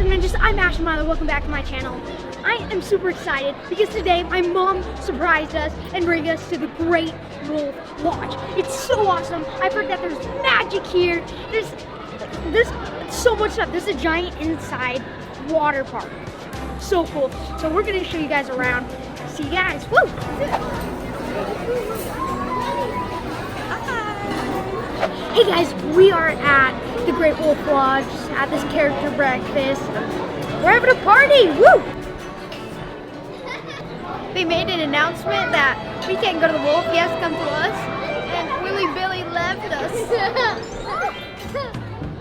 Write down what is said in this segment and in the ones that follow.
Paxton Ninjas, I'm Ashton. Welcome back to my channel. I am super excited because today my mom surprised us and bring us to the Great Wolf Lodge. It's so awesome. I've heard that there's magic here. There's so much stuff. There's a giant inside water park. So cool. So we're gonna show you guys around. See you guys. Woo! Hey guys, we are at the Great Wolf Lodge at this character breakfast. We're having a party! Woo! They made an announcement that we can't go to the wolf, he has to come to us. And Willie Billy left us.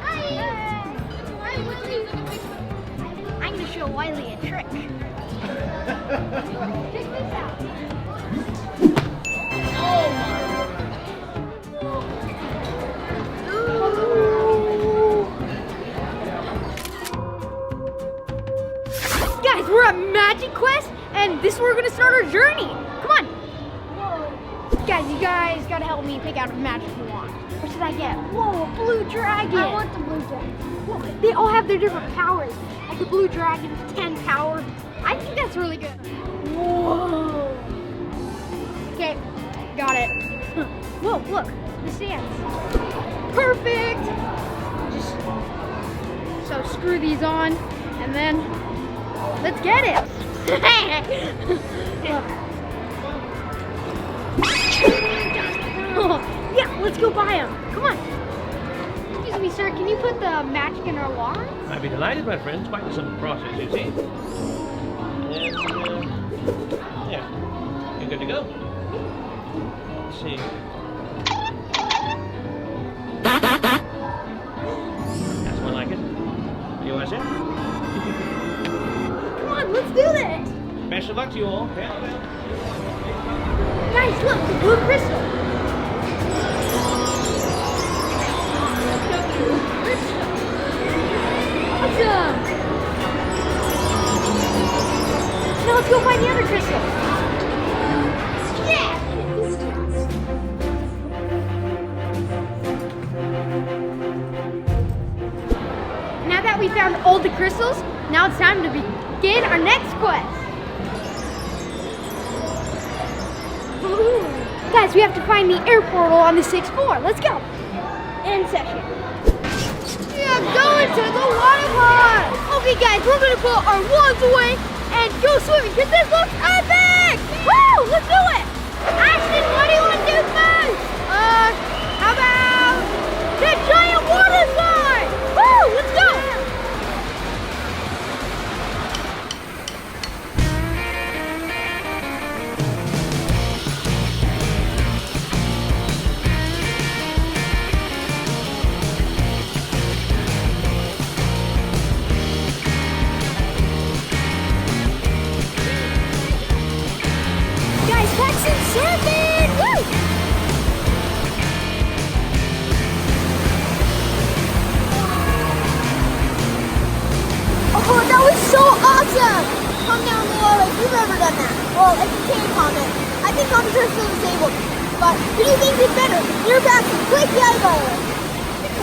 Hi, Willie. I'm gonna show Wiley a trick. Check this out. Oh my. Guys, we're at Magic Quest, and this is where we're gonna start our journey. Come on. Whoa. Guys, you guys gotta help me pick out a magic wand. What should I get? Whoa, a blue dragon. I want the blue dragon. Whoa, they all have their different powers. Like the blue dragon, 10 power. I think that's really good. Whoa. Okay, got it. Whoa, look, the sands. Perfect. Just so screw these on, and then let's get it. Oh, yeah, let's go buy them. Come on. Excuse me, sir. Can you put the magic in our wands? I'd be delighted, my friends. Quite a simple process, you see. And, yeah, you're good to go. Let's see. That's one like it. You want to see? Come on, let's do this. Best of luck to you all. Okay. Guys, look, the blue crystal. Awesome. Now let's go find the other crystal. Yeah. Now that we found all the crystals, now it's time to begin our next quest. Ooh. Guys, we have to find the air portal on the 6th floor. Let's go. End session. Yeah, I'm going to the water park. Okay, guys, we're going to put our wands away and go swimming because this looks epic. Woo, let's do it. Ashton, what do you want to do first? How about the giant water slide? Woo, let's go. Paxton surfing! Woo! Oh, that was so awesome! Comment down below if you've ever done that. Well, if you can't comment, I think comments are still disabled. But who do you think is better? You're Paxton. Click the eyeball.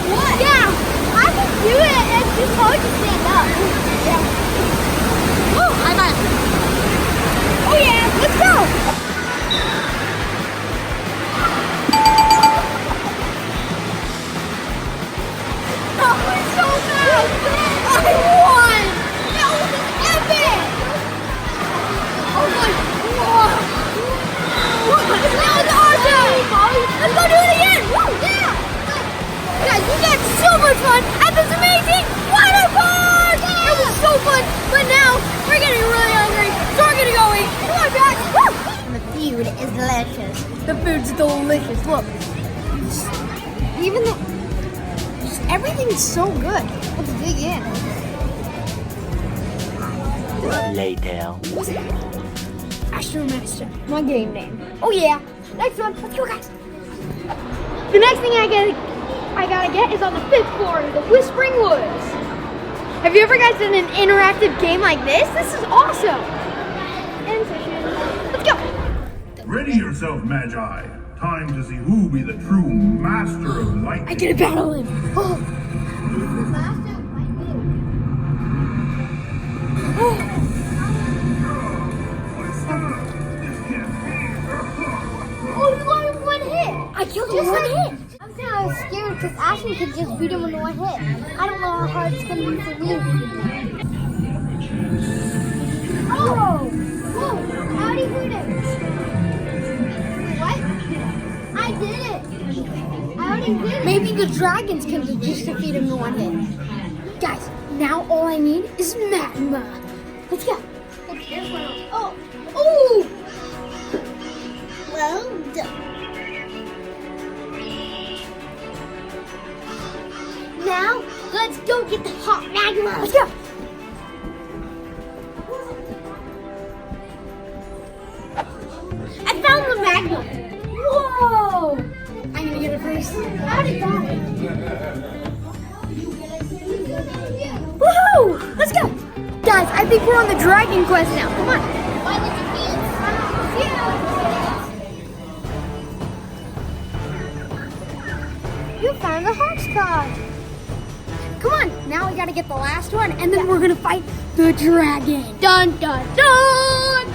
What? Yeah, I can do it. It's just hard to stand up. Yeah. Oh, I got it. Oh yeah, let's go! That was so fast! I won! That was epic! Oh my god! That was awesome! Let's go do it again! Woo! Yeah! Guys, we had so much fun at this amazing water park! It was so fun, but now we're getting really hungry, so we're gonna go eat. Come on, guys! Woo! The food is delicious. The food's delicious. Look, even the everything's so good. Let's dig in. Later. Ashton, my game name. Oh yeah. Next one. Let's go, guys. The next thing I gotta get is on the 5th floor, the Whispering Woods. Have you ever guys done an interactive game like this? This is awesome. End session. Let's go. Ready yourself, Magi. Time to see who be the true master of lightning. I get a battle him. Oh. Oh, you got him one hit. I killed him one hit. I'm kind of scared because Ashton could just beat him in one hit. I don't know how hard it's going to be for me. Oh! Whoa! How'd he beat him? What? I did it. I already did it. Maybe the dragons can just defeat him in one hit. Guys, now all I need is magma. Let's go. Oh! Oh! Well done. Now, let's go get the hot magma. Let's go. I found the magma. Whoa! I'm gonna get it first. How'd it go? Woohoo! Let's go! Guys, I think we're on the dragon quest now. Come on. You found the hopscotch. Come on, now we gotta get the last one, and then we're gonna fight the dragon. Dun dun dun!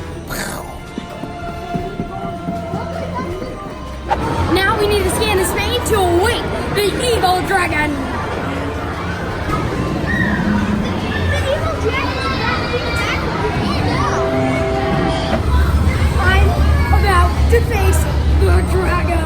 Now we need to scan his vein to await the evil dragon. The evil dragon is not being I'm about to face the dragon.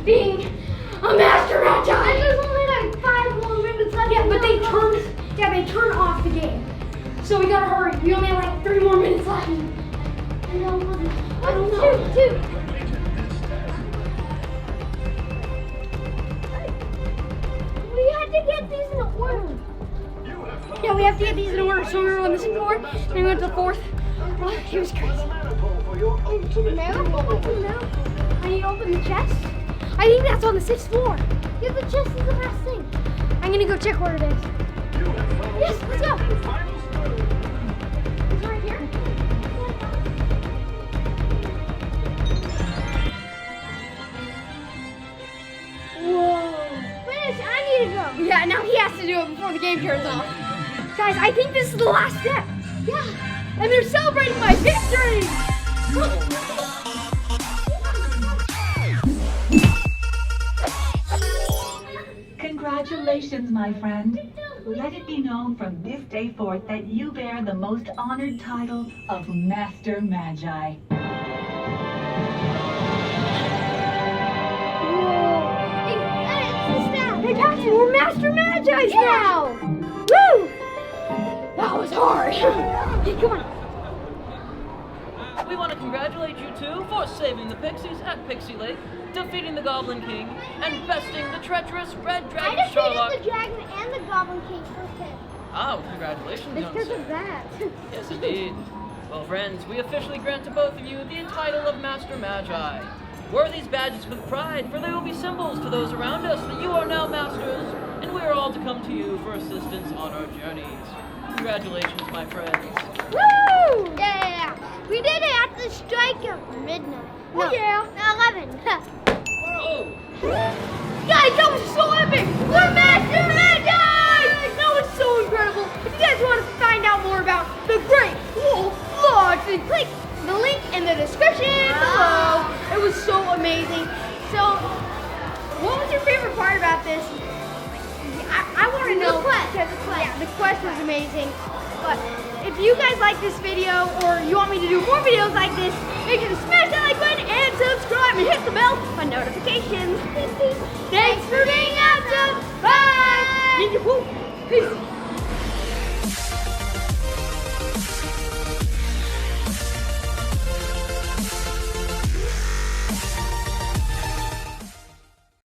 Being a master magi. And there's only like 5 more minutes left. Yeah, but they turn off the game. So we gotta hurry. We only have like 3 more minutes left. I don't know. Two. We had to get these in order. Yeah, we have to get these in order. So we were on the 6th floor, then we went to the 4th. Oh, it was crazy. I need to open the chest. I think that's on the 6th floor. Yeah, the chest is the last thing. I'm gonna go check where it is. Yes, let's go. It's right here. Whoa. Finish, I need to go. Yeah, now he has to do it before the game turns off. Guys, I think this is the last step. Yeah. And they're celebrating my victory. Congratulations, my friend. Let it be known from this day forth that you bear the most honored title of Master Magi. Hey, Paxton, we're Master Magi's now! Woo! That was hard. Hey, come on. We want to congratulate you two for saving the Pixies at Pixie Lake, defeating the Goblin King, and besting the treacherous Red Dragon Sherlock. I defeated the Dragon and the Goblin King first hit. Oh, congratulations, young Because sir. of that. Yes, indeed. Well, friends, we officially grant to both of you the title of Master Magi. Wear these badges with pride, for they will be symbols to those around us that you are now masters, and we are all to come to you for assistance on our journeys. Congratulations, my friends. Woo! Yeah! We did it at the strike of midnight. No, yeah. 11. Oh! Guys, that was so epic! We're Master Magi! That was so incredible. If you guys want to find out more about the Great Wolf Lodge, then click the link in the description below. It was so amazing. So, what was your favorite part about this? I want to know. The quest was amazing. But if you guys like this video or you want me to do more videos like this, make sure to smash that like button and subscribe and hit the bell for notifications. Thanks for being Ashton. Bye. Peace.